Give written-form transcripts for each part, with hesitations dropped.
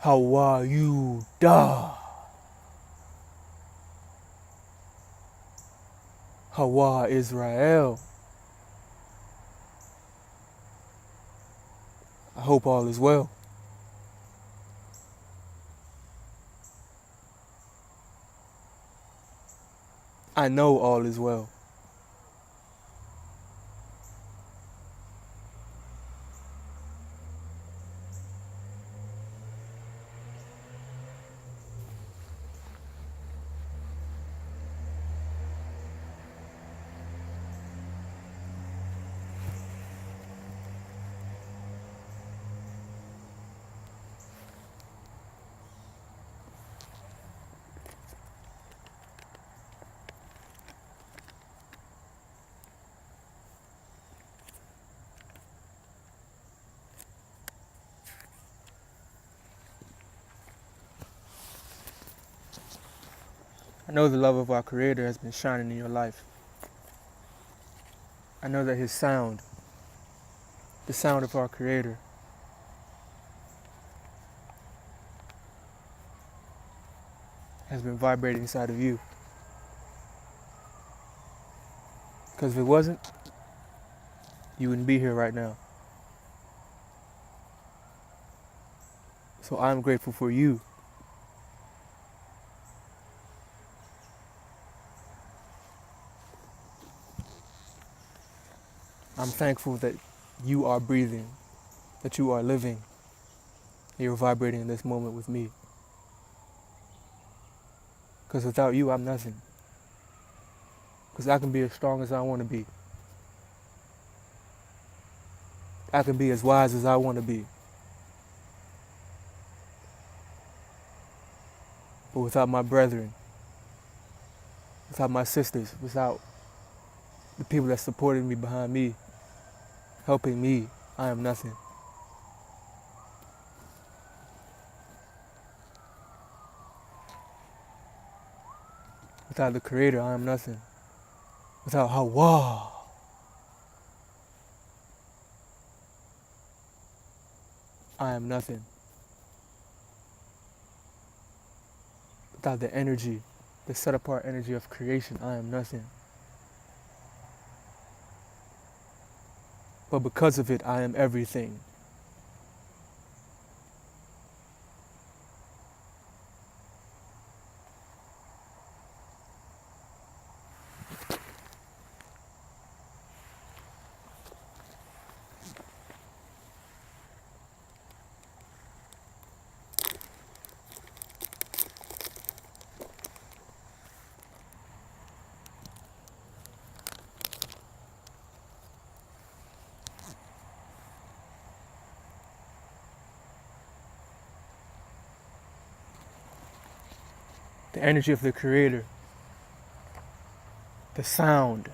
How are you, da? How are Israel? I hope all is well. I know all is well. I know the love of our Creator has been shining in your life. I know that His sound, the sound of our Creator, has been vibrating inside of you. Because if it wasn't, you wouldn't be here right now. So I'm grateful for you. I'm thankful that you are breathing, that you are living, and you're vibrating in this moment with me. Because without you, I'm nothing. Because I can be as strong as I want to be. I can be as wise as I want to be. But without my brethren, without my sisters, without the people that supported me behind me, helping me, I am nothing. Without the Creator, I am nothing. Without Hawa, I am nothing. Without the energy, the set apart energy of creation, I am nothing. But because of it, I am everything. The energy of the Creator, the sound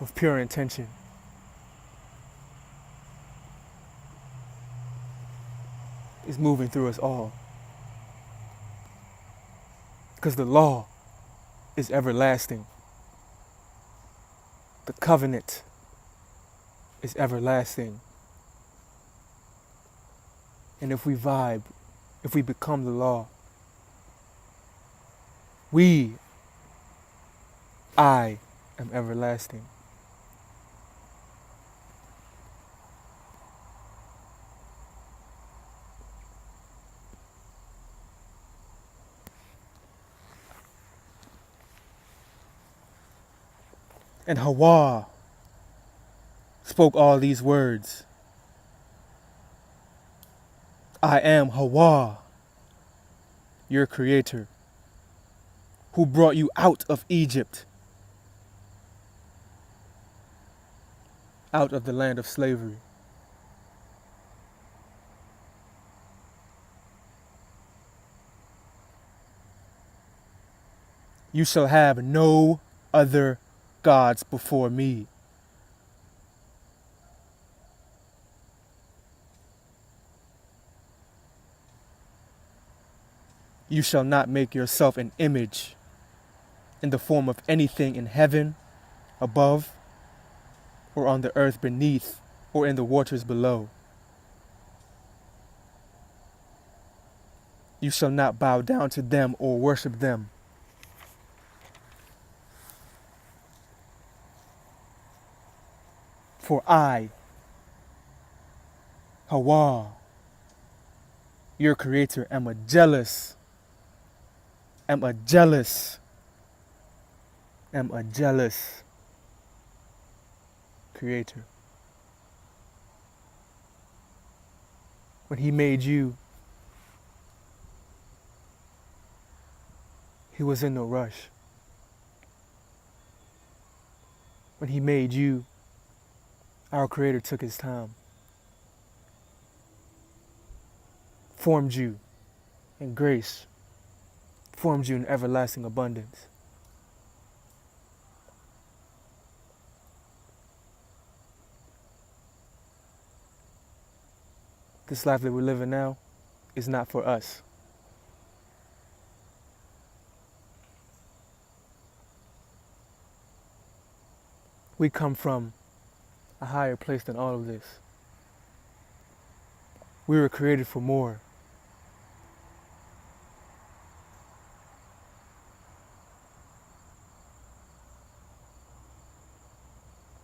of pure intention, is moving through us all. Because the law is everlasting. The covenant is everlasting. And if we vibe, if we become the law, I am everlasting. And Hawa spoke all these words. I am Hawa, your Creator, who brought you out of Egypt, out of the land of slavery. You shall have no other gods before me. You shall not make yourself an image in the form of anything in heaven, above, or on the earth beneath, or in the waters below. You shall not bow down to them or worship them. For I, Hawa, your creator, am a jealous creator. When he made you, he was in no rush. When he made you, our creator took his time, formed you in grace, formed you in everlasting abundance. This life that we're living now is not for us. We come from a higher place than all of this. We were created for more.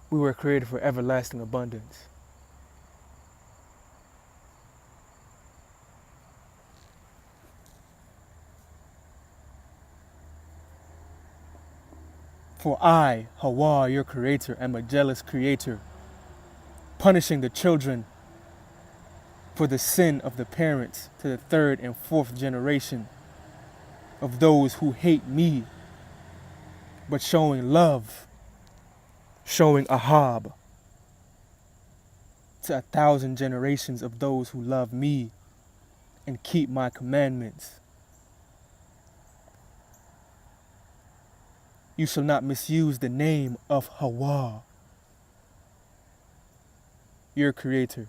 We were created for everlasting abundance. For I, Hawa, your creator, am a jealous creator, punishing the children for the sin of the parents to the third and fourth generation of those who hate me, but showing love, showing ahab to 1,000 generations of those who love me and keep my commandments. You shall not misuse the name of Hawa, your creator.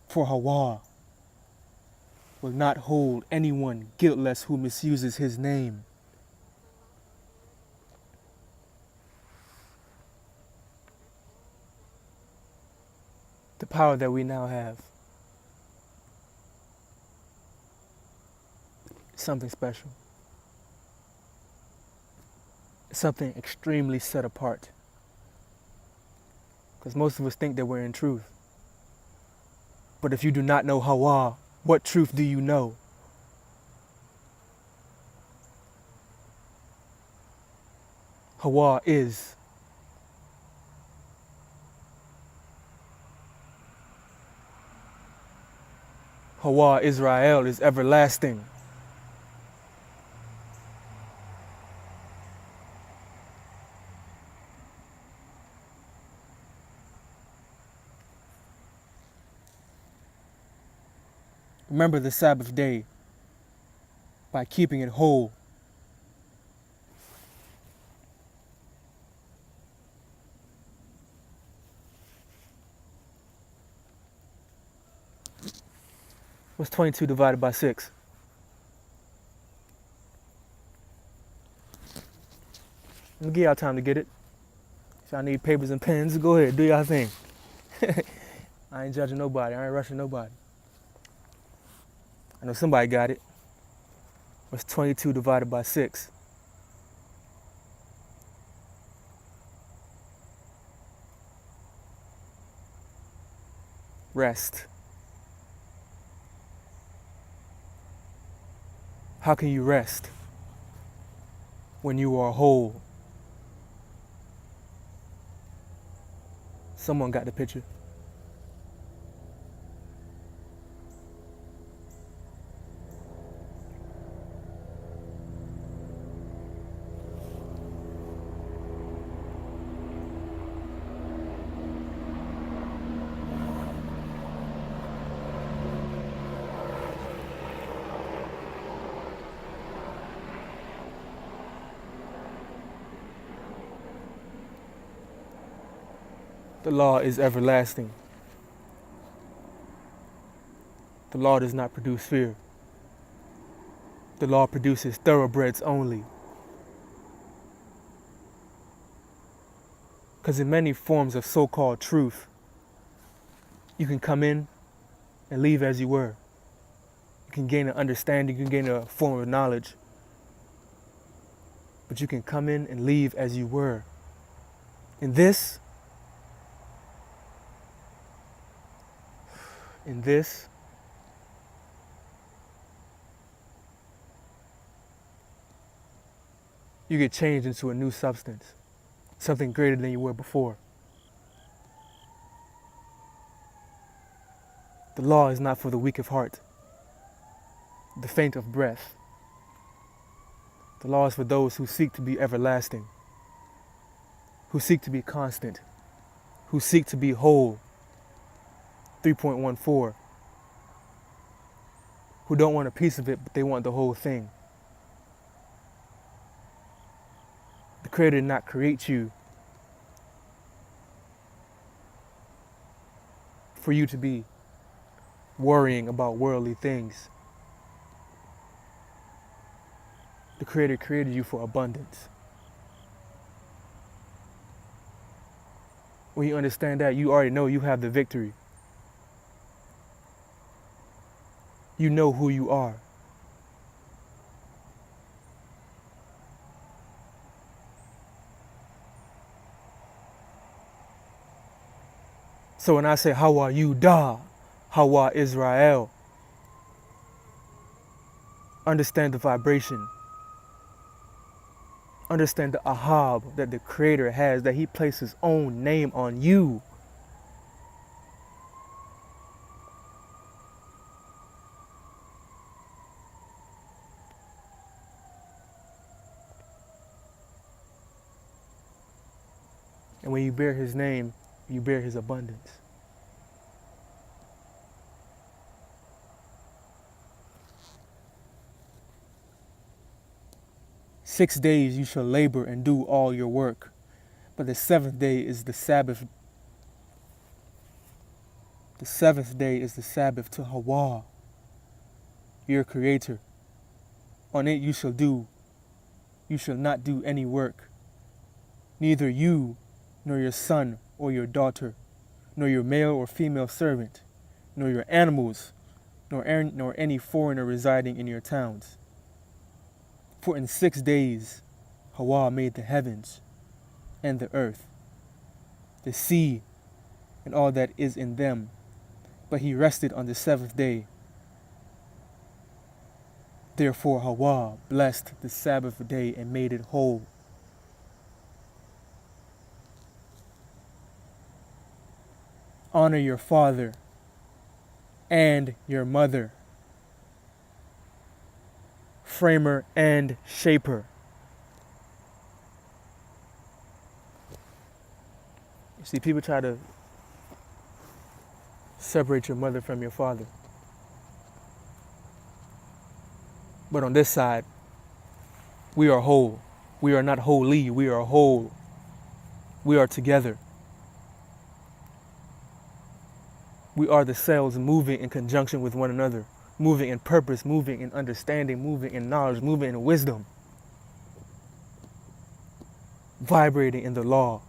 For Hawa will not hold anyone guiltless who misuses his name. The power that we now have is something special. It's something extremely set apart. Because most of us think that we're in truth. But if you do not know Hawa, what truth do you know? Hawa is. Hawa Israel is everlasting. Remember the Sabbath day by keeping it whole. What's 22 divided by 6? Let me give y'all time to get it. If y'all need papers and pens, go ahead, do y'all thing. I ain't judging nobody, I ain't rushing nobody. I know somebody got it. What's 22 divided by 6? Rest. How can you rest when you are whole? Someone got the picture. The law is everlasting. The law does not produce fear. The law produces thoroughbreds only. Because in many forms of so-called truth, you can come in and leave as you were. You can gain an understanding, you can gain a form of knowledge. But you can come in and leave as you were. In this, you get changed into a new substance, something greater than you were before. The law is not for the weak of heart, the faint of breath. The law is for those who seek to be everlasting, who seek to be constant, who seek to be whole. 3.14. Who don't want a piece of it, but they want the whole thing. The Creator did not create you for you to be worrying about worldly things. The Creator created you for abundance. When you understand that, you already know you have the victory. You know who you are. So when I say, how are you, Da? How are Israel? Understand the vibration. Understand the ahab that the Creator has, that He placed His own name on you. And when you bear His name, you bear His abundance. "6 days you shall labor and do all your work, but the seventh day is the Sabbath. The seventh day is the Sabbath to Hawa, your Creator. On it you shall not do any work, neither you, nor your son or your daughter, nor your male or female servant, nor your animals, nor any foreigner residing in your towns. For in 6 days Hawa made the heavens and the earth, the sea, and all that is in them, but He rested on the seventh day. Therefore Hawa blessed the Sabbath day and made it whole." Honor your father and your mother, framer and shaper. You see, people try to separate your mother from your father. But on this side, we are whole. We are not wholly, we are whole. We are together. We are the cells moving in conjunction with one another, moving in purpose, moving in understanding, moving in knowledge, moving in wisdom, vibrating in the law.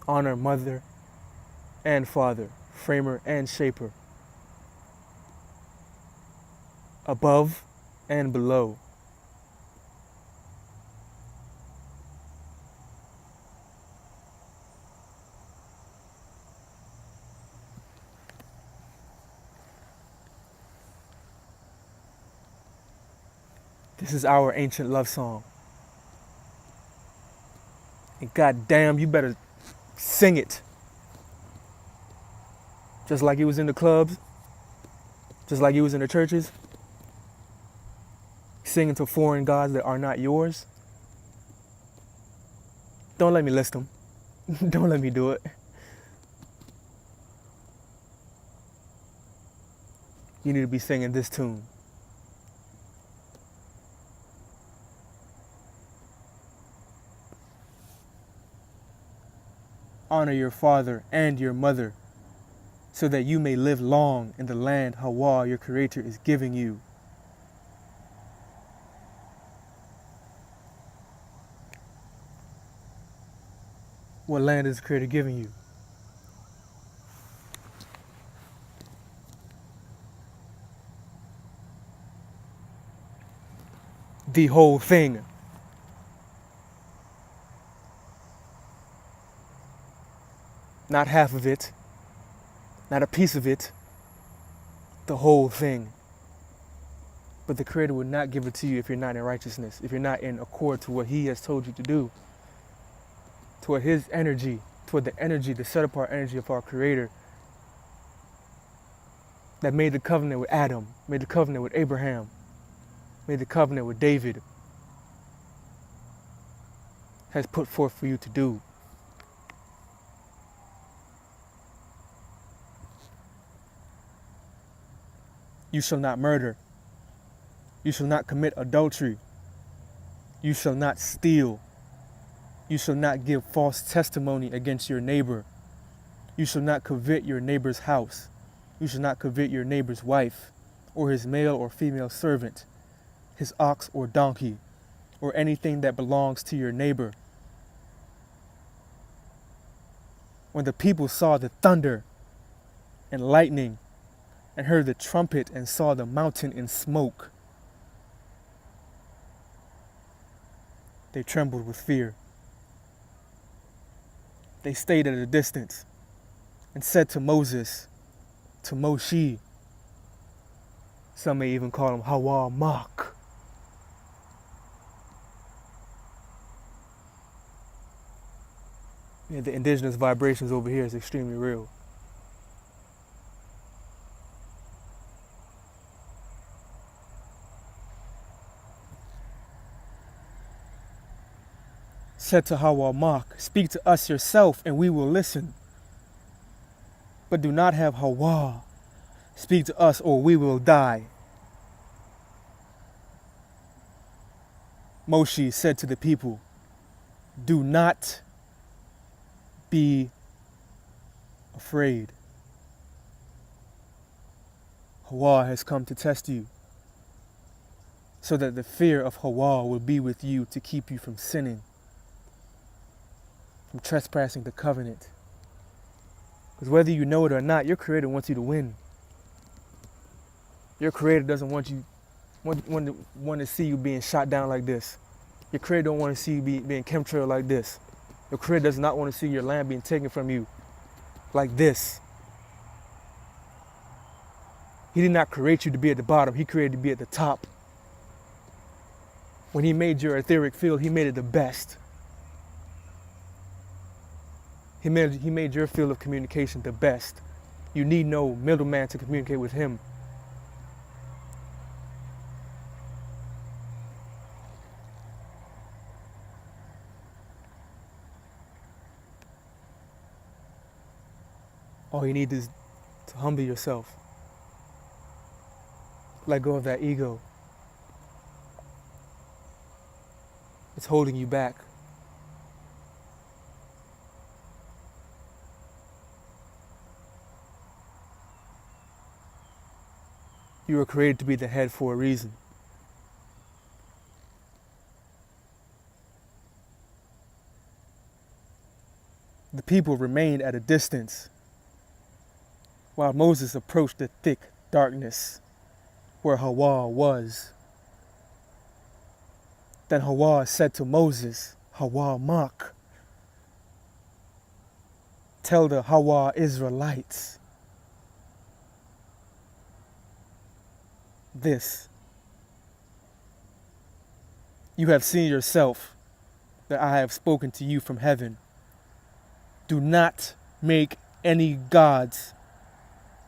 Honor mother and father, framer and shaper, above and below. This is our ancient love song. And goddamn, you better sing it. Just like it was in the clubs, just like it was in the churches. Singing to foreign gods that are not yours. Don't let me list them. Don't let me do it. You need to be singing this tune. Honor your father and your mother, so that you may live long in the land Hawa, your Creator, is giving you. What land is the Creator giving you? the whole thing. Not half of it, not a piece of it, the whole thing. But the Creator will not give it to you if you're not in righteousness, if you're not in accord to what He has told you to do, toward His energy, toward the energy, the set apart energy of our Creator that made the covenant with Adam, made the covenant with Abraham, made the covenant with David, has put forth for you to do. You shall not murder. You shall not commit adultery. You shall not steal. You shall not give false testimony against your neighbor. You shall not covet your neighbor's house. You shall not covet your neighbor's wife, or his male or female servant, his ox or donkey, or anything that belongs to your neighbor. When the people saw the thunder and lightning, and heard the trumpet and saw the mountain in smoke, they trembled with fear. They stayed at a distance and said to Moses, to Moshe, some may even call him Hawa Mak, yeah, the indigenous vibrations over here is extremely real. Said to Hawa Mak, speak to us yourself and we will listen. But do not have Hawa speak to us or we will die. Moshe said to the people, do not be afraid. Hawa has come to test you, so that the fear of Hawa will be with you to keep you from sinning, from trespassing the covenant. Because whether you know it or not, your Creator wants you to win. Your Creator doesn't want to see you being shot down like this. Your Creator don't want to see you being chemtrailed like this. Your Creator does not want to see your land being taken from you like this. He did not create you to be at the bottom. He created you to be at the top. When He made your etheric field, He made it the best. He made your field of communication the best. You need no middleman to communicate with Him. All you need is to humble yourself. Let go of that ego. It's holding you back. You were created to be the head for a reason. The people remained at a distance while Moses approached the thick darkness where Hawa was. Then Hawa said to Moses, Hawa Mak, tell the Hawa Israelites this. You have seen yourself that I have spoken to you from heaven. Do not make any gods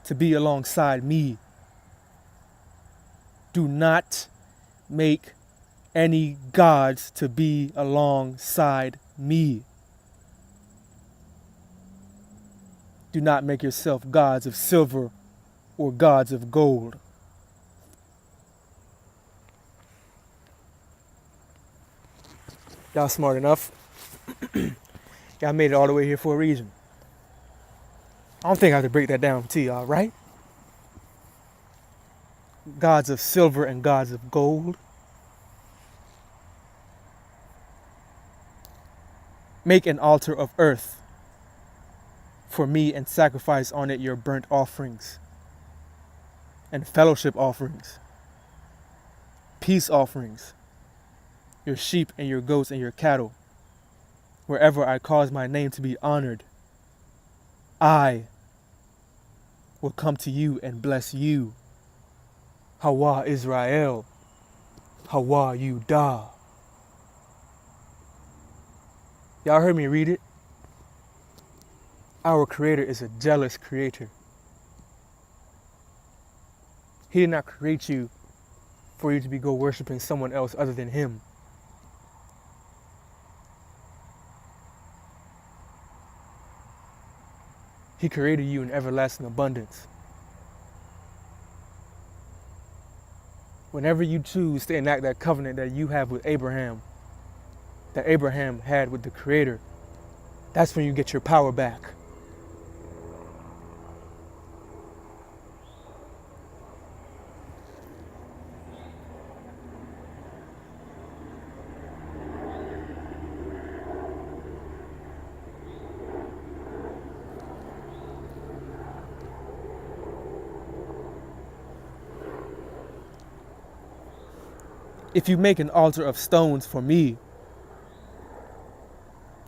to be alongside me. Do not make any gods to be alongside me. Do not make yourself gods of silver or gods of gold. Y'all smart enough. Y'all made it all the way here for a reason. I don't think I have to break that down to y'all, right? Gods of silver and gods of gold. Make an altar of earth for me and sacrifice on it your burnt offerings and fellowship offerings, peace offerings, your sheep and your goats and your cattle. Wherever I cause my name to be honored, I will come to you and bless you. Hawa Israel, Hawa Yudah. Y'all heard me read it? Our Creator is a jealous creator. He did not create you for you to be go worshiping someone else other than Him. He created you in everlasting abundance. Whenever you choose to enact that covenant that you have with Abraham, that Abraham had with the Creator, that's when you get your power back. If you make an altar of stones for me,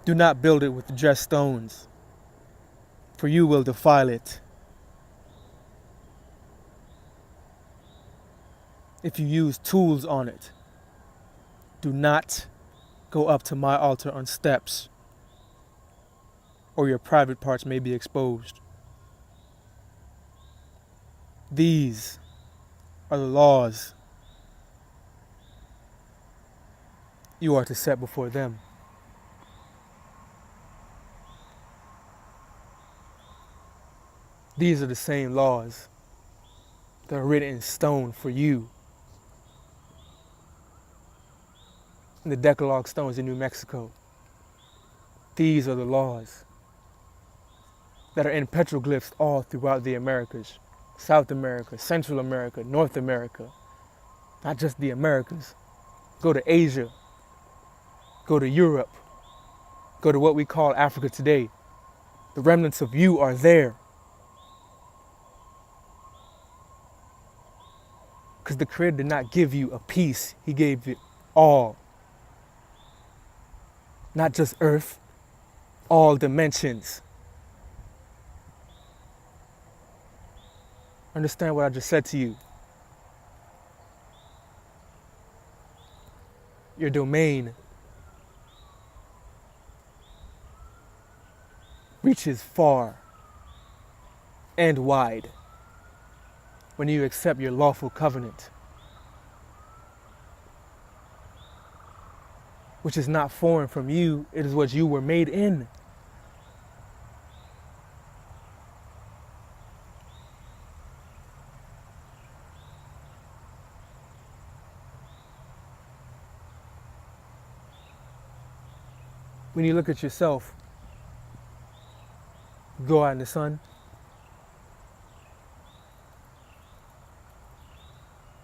do not build it with dressed stones, for you will defile it. If you use tools on it, do not go up to my altar on steps, or your private parts may be exposed. These are the laws you are to set before them. These are the same laws that are written in stone for you in the Decalogue stones in New Mexico. These are the laws that are in petroglyphs all throughout the Americas, South America, Central America, North America, not just the Americas. Go to Asia, go to Europe, go to what we call Africa today. The remnants of you are there. Because the Creator did not give you a piece, He gave it all. Not just earth, all dimensions. Understand what I just said to you. Your domain reaches far and wide when you accept your lawful covenant, which is not foreign from you, it is what you were made in. When you look at yourself, go out in the sun,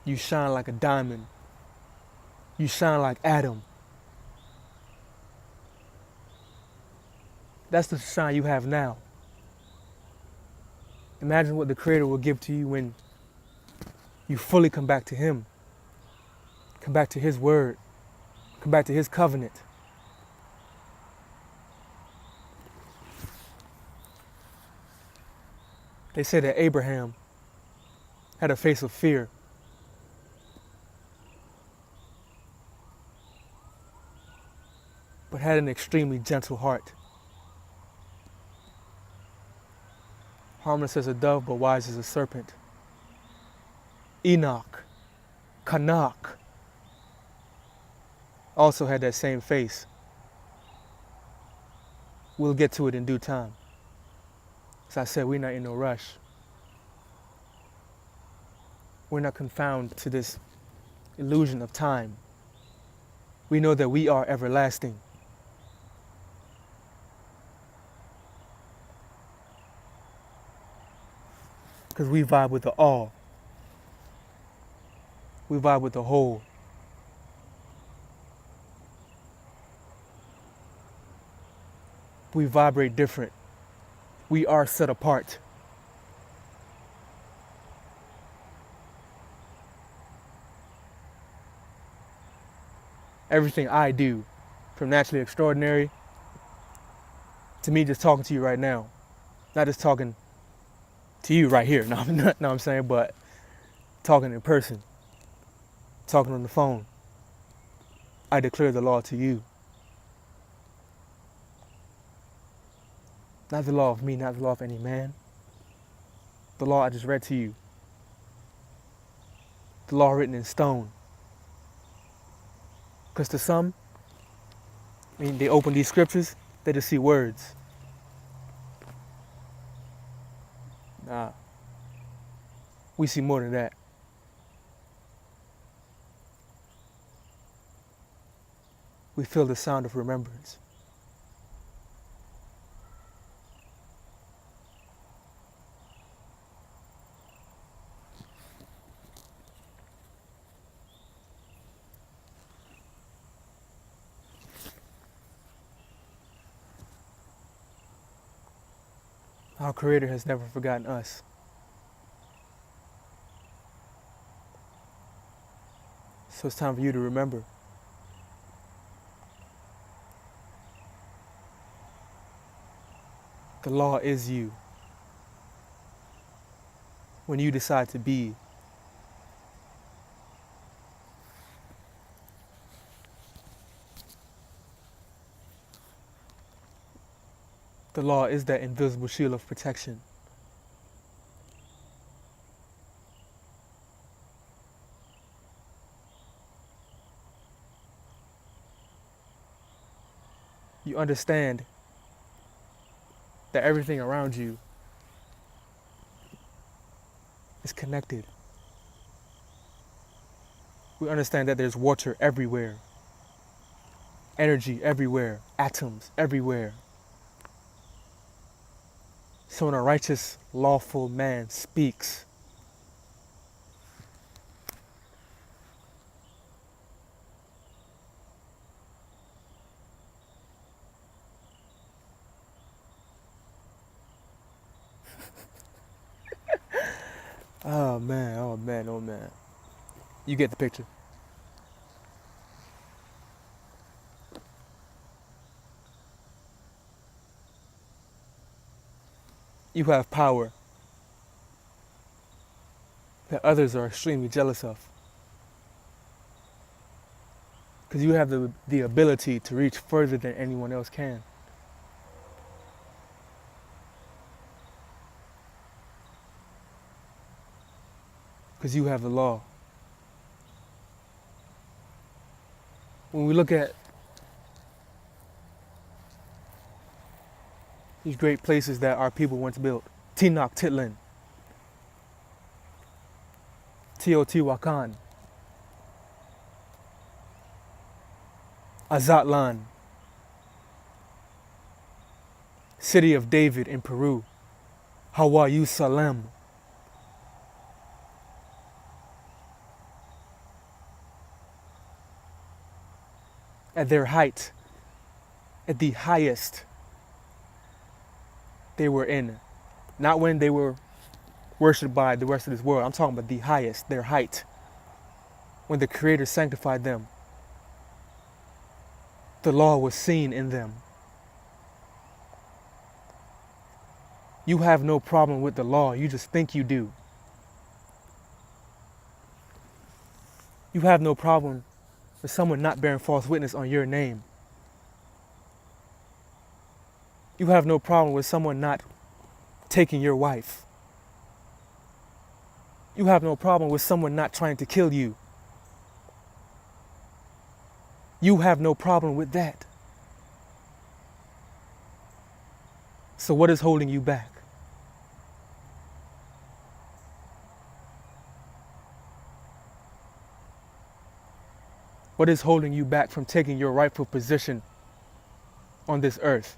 you shine like a diamond. You shine like Adam. That's the shine you have now. Imagine what the Creator will give to you when you fully come back to Him. Come back to His word. Come back to His covenant. They say that Abraham had a face of fear. But had an extremely gentle heart. Harmless as a dove, but wise as a serpent. Enoch, Canuck, also had that same face. We'll get to it in due time. As I said, we're not in no rush. We're not confounded to this illusion of time. We know that we are everlasting. Because we vibe with the all. We vibe with the whole. We vibrate different. We are set apart. Everything I do, from naturally extraordinary to me just talking to you right now. Not just talking to you right here, no, no, I'm saying, but talking in person, talking on the phone. I declare the law to you. Not the law of me, not the law of any man. The law I just read to you. The law written in stone. Because to some, they open these scriptures, they just see words. Nah, we see more than that. We feel the sound of remembrance. Our Creator has never forgotten us. So it's time for you to remember. The law is you. When you decide to be, the law is that invisible shield of protection. You understand that everything around you is connected. We understand that there's water everywhere, energy everywhere, atoms everywhere. So when a righteous, lawful man speaks, oh man, oh man, oh man. You get the picture. You have power that others are extremely jealous of. Because you have the ability to reach further than anyone else can. Because you have the law. When we look at these great places that our people once built, Tenochtitlan, Teotihuacan, Azatlan, City of David in Peru, Hawaii Salem, at their height, at the highest they were in. Not when they were worshipped by the rest of this world. I'm talking about the highest, their height. When the Creator sanctified them, the law was seen in them. You have no problem with the law, you just think you do. You have no problem with someone not bearing false witness on your name. You have no problem with someone not taking your wife. You have no problem with someone not trying to kill you. You have no problem with that. So what is holding you back? What is holding you back from taking your rightful position on this earth?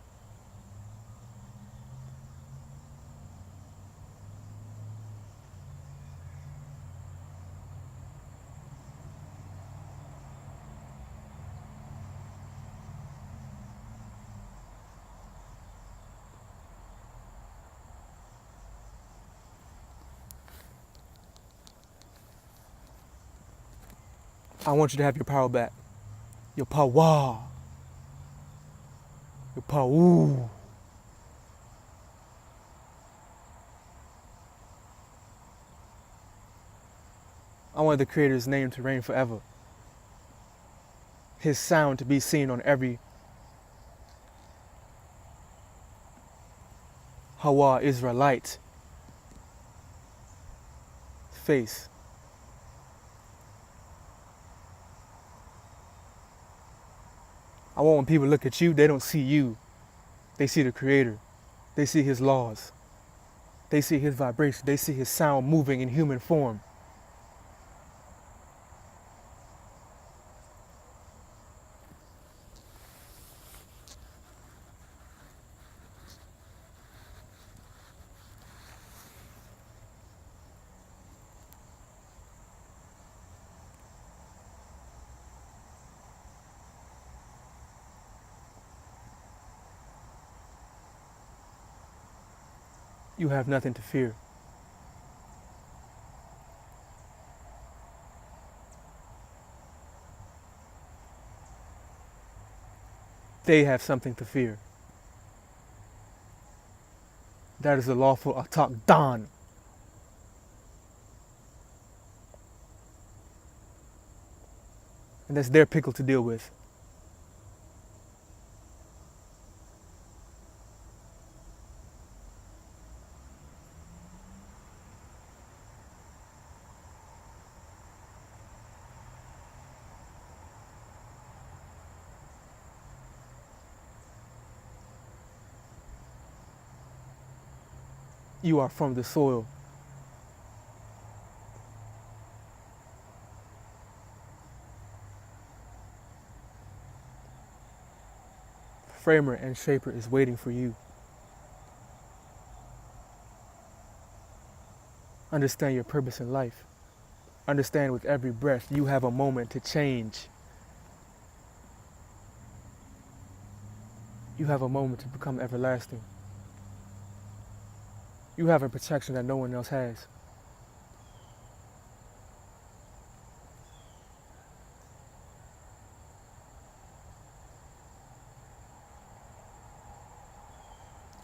I want you to have your power back. your power, your power. I want the Creator's name to reign forever. His sound to be seen on every Hawa Israelite face. I want when people look at you, they don't see you. They see the Creator. They see His laws. They see His vibration. They see His sound moving in human form. You have nothing to fear. They have something to fear. That is the lawful Atak Dan. And that's their pickle to deal with. You are from the soil. Framer and Shaper is waiting for you. Understand your purpose in life. Understand with every breath you have a moment to change. You have a moment to become everlasting. You have a protection that no one else has.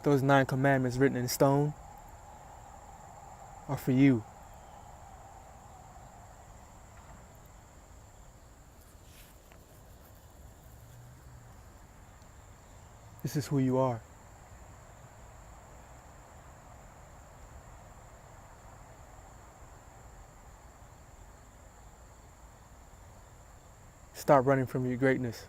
Those 9 commandments written in stone are for you. This is who you are. Stop running from your greatness.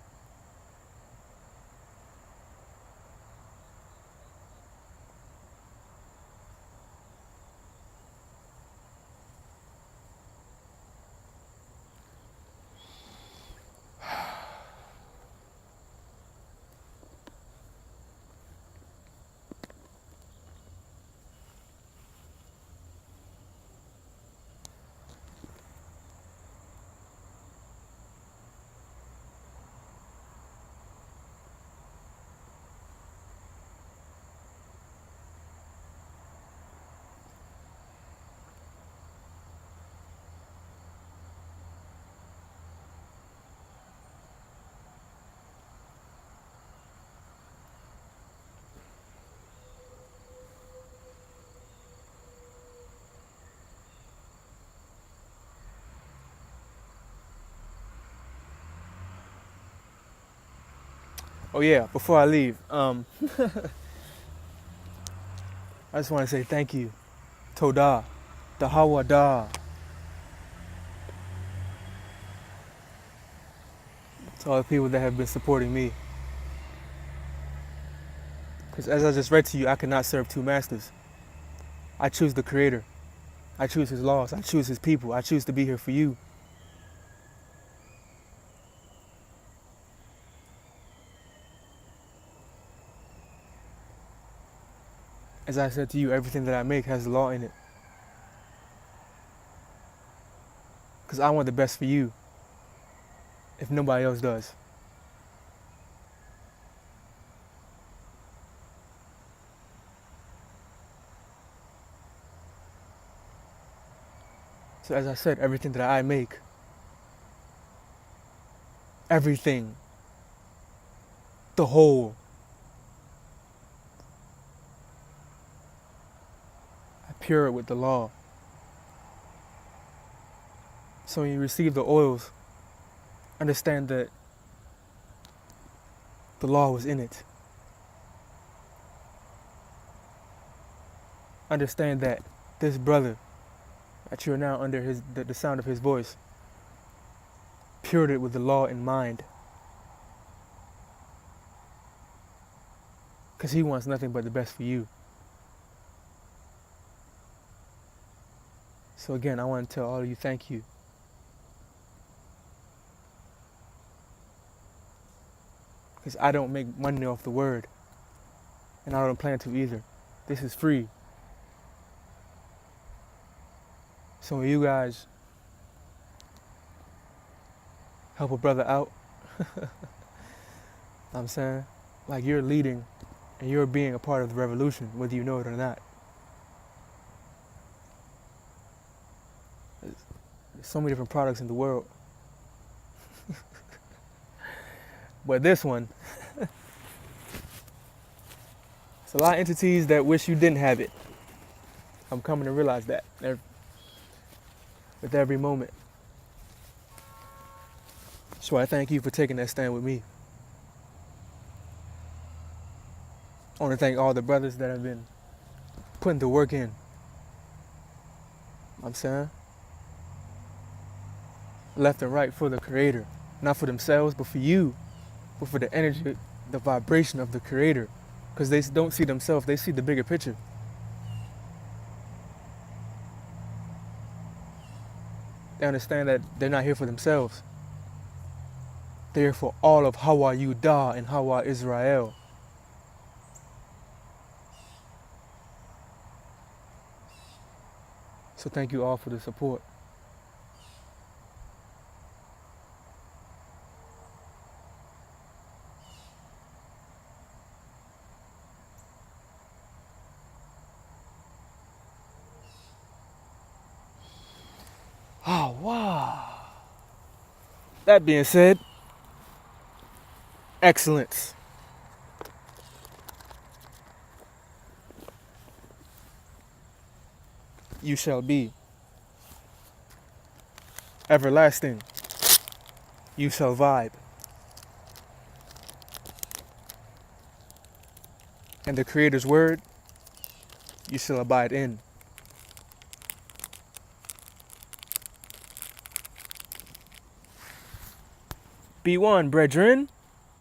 Oh yeah, before I leave, I just want to say thank you. Toda. Dahawada. To all the people that have been supporting me. Because as I just read to you, I cannot serve 2 masters. I choose the Creator. I choose His laws. I choose His people. I choose to be here for you. As I said to you, everything that I make has the law in it. Because I want the best for you, if nobody else does. So as I said, everything that I make everything, the whole. I pure it with the law. So when you receive the oils, understand that the law was in it. Understand that this brother, that you're now under the sound of his voice, pured it with the law in mind. Because he wants nothing but the best for you. So again, I want to tell all of you thank you. Because I don't make money off the word. And I don't plan to either. This is free. So when you guys help a brother out, I'm saying, like, you're leading and you're being a part of the revolution, whether you know it or not. There's so many different products in the world. But this one, it's a lot of entities that wish you didn't have it. I'm coming to realize that with every moment. So I thank you for taking that stand with me. I want to thank all the brothers that have been putting the work in. I'm saying, left and right for the Creator. Not for themselves, but for you. But for the energy, the vibration of the Creator. Because they don't see themselves, they see the bigger picture. They understand that they're not here for themselves. They're here for all of Hawa Yudah and Hawa Israel. So thank you all for the support. Oh, wow. That being said, excellence. You shall be. Everlasting. You shall vibe. And the Creator's word, you shall abide in. Be one, brethren.